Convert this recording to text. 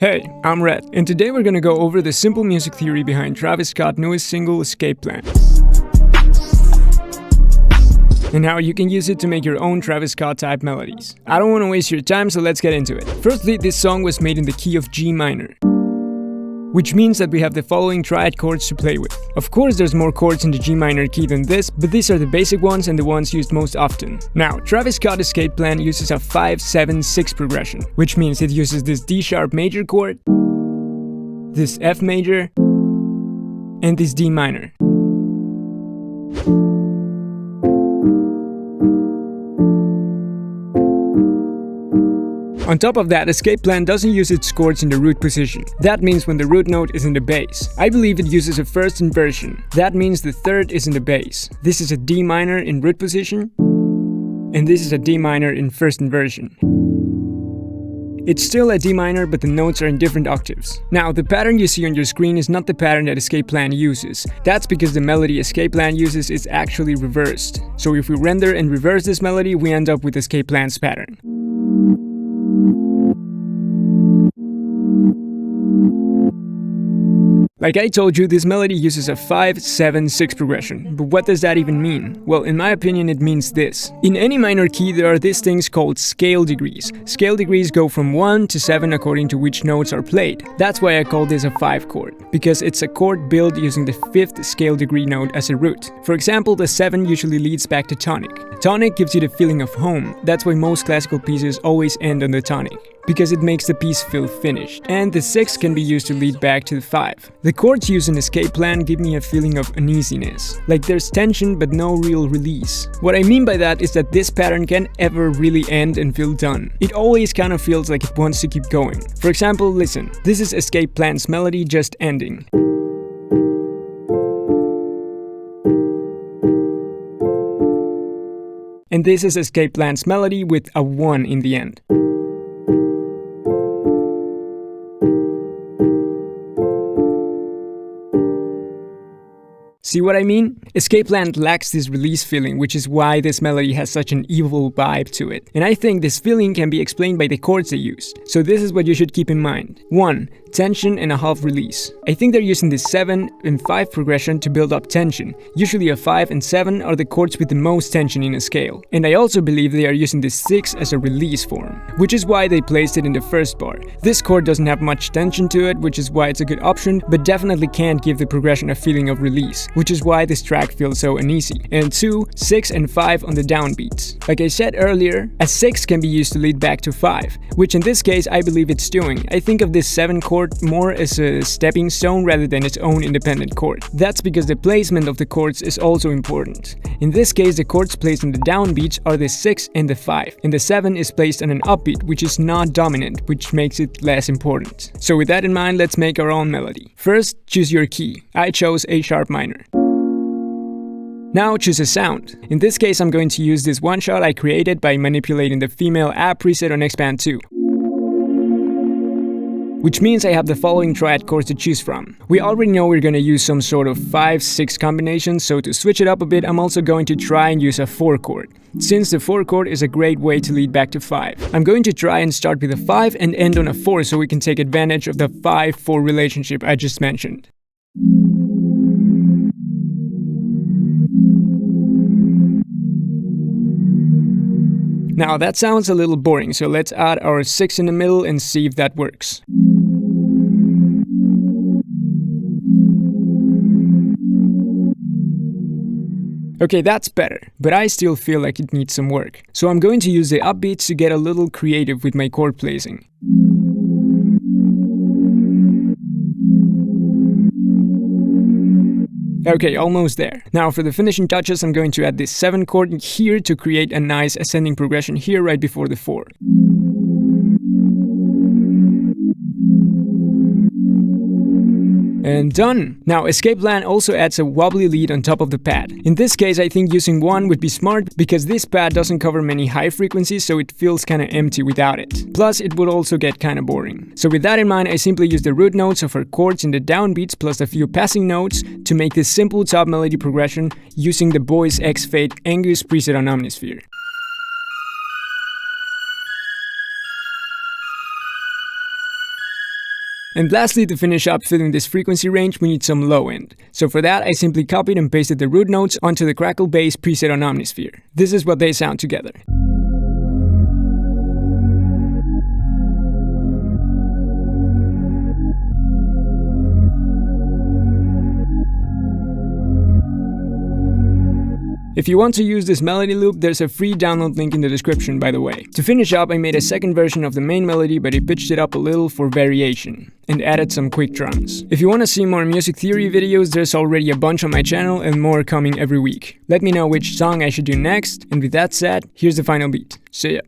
Hey, I'm Red, and today we're gonna go over the simple music theory behind Travis Scott's newest single, Escape Plan, and how you can use it to make your own Travis Scott type melodies. I don't want to waste your time, so let's get into it. Firstly, this song was made in the key of G minor, which means that we have the following triad chords to play with. Of course, there's more chords in the G minor key than this, but these are the basic ones and the ones used most often. Now, Travis Scott Escape Plan uses a 5-7-6 progression, which means it uses this D sharp major chord, this F major, and this D minor. On top of that, Escape Plan doesn't use its chords in the root position. That means when the root note is in the bass. I believe it uses a first inversion. That means the third is in the bass. This is a D minor in root position, and this is a D minor in first inversion. It's still a D minor, but the notes are in different octaves. Now, the pattern you see on your screen is not the pattern that Escape Plan uses. That's because the melody Escape Plan uses is actually reversed. So if we render and reverse this melody, we end up with Escape Plan's pattern. Like I told you, this melody uses a 5-7-6 progression, but what does that even mean? Well, in my opinion, it means this. In any minor key, there are these things called scale degrees. Scale degrees go from 1 to 7 according to which notes are played. That's why I call this a 5 chord, because it's a chord built using the 5th scale degree note as a root. For example, the 7 usually leads back to tonic. Tonic gives you the feeling of home. That's why most classical pieces always end on the tonic, because it makes the piece feel finished. And the 6 can be used to lead back to the 5. The chords used in Escape Plan give me a feeling of uneasiness, like there's tension but no real release. What I mean by that is that this pattern can't ever really end and feel done. It always kind of feels like it wants to keep going. For example, listen, this is Escape Plan's melody just ending. And this is Escape Plan's melody with a 1 in the end. See what I mean? Escape Plan lacks this release feeling, which is why this melody has such an evil vibe to it. And I think this feeling can be explained by the chords they used. So this is what you should keep in mind. 1. Tension and a half release. I think they're using the 7 and 5 progression to build up tension. Usually a 5 and 7 are the chords with the most tension in a scale. And I also believe they are using the 6 as a release form, which is why they placed it in the first bar. This chord doesn't have much tension to it, which is why it's a good option, but definitely can't give the progression a feeling of release, which is why this track feels so uneasy. And 2, 6 and 5 on the downbeats. Like I said earlier, a 6 can be used to lead back to 5, which in this case I believe it's doing. I think of this 7 chord more as a stepping stone rather than its own independent chord. That's because the placement of the chords is also important. In this case, the chords placed on the downbeats are the 6 and the 5, and the 7 is placed on an upbeat, which is not dominant, which makes it less important. So with that in mind, let's make our own melody. First, choose your key. I chose A sharp minor. Now choose a sound. In this case, I'm going to use this one shot I created by manipulating the female app preset on Expand 2. Which means I have the following triad chords to choose from. We already know we're going to use some sort of 5-6 combination, so to switch it up a bit, I'm also going to try and use a 4 chord. Since the 4 chord is a great way to lead back to 5. I'm going to try and start with a 5 and end on a 4 so we can take advantage of the 5-4 relationship I just mentioned. Now that sounds a little boring, so let's add our 6 in the middle and see if that works. Okay, that's better, but I still feel like it needs some work. So I'm going to use the upbeats to get a little creative with my chord placing. Okay, almost there. Now for the finishing touches, I'm going to add this 7 chord here to create a nice ascending progression here right before the 4. And done! Now Escape Plan also adds a wobbly lead on top of the pad. In this case, I think using 1 would be smart because this pad doesn't cover many high frequencies, so it feels kinda empty without it. Plus, it would also get kinda boring. So with that in mind, I simply use the root notes of our chords in the downbeats plus a few passing notes to make this simple top melody progression using the Boys X Fade Angus preset on Omnisphere. And lastly, to finish up filling this frequency range, we need some low end. So for that, I simply copied and pasted the root notes onto the crackle bass preset on Omnisphere. This is what they sound together. If you want to use this melody loop, there's a free download link in the description, by the way. To finish up, I made a second version of the main melody, but I pitched it up a little for variation and added some quick drums. If you want to see more music theory videos, there's already a bunch on my channel and more coming every week. Let me know which song I should do next, and with that said, here's the final beat. See ya.